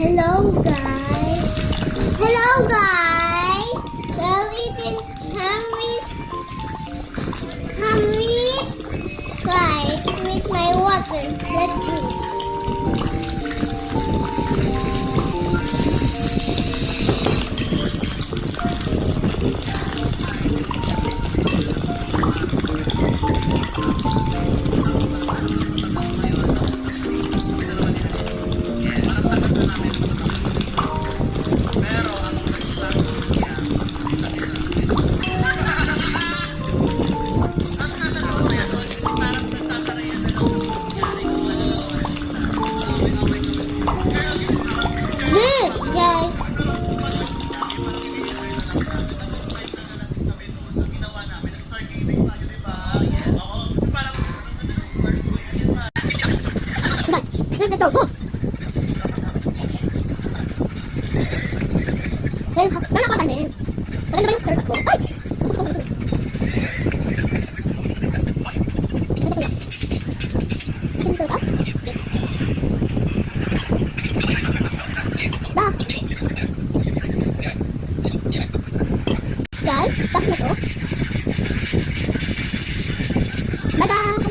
Hello guys. Hello guys. We're eating ham fried with my water. Let's see. Good guys. Ito po. Well, wala ko tanin. Maganda ba yung shirt ko? Ay! Ito ba? Da. Guys, stop na to. Bye-bye!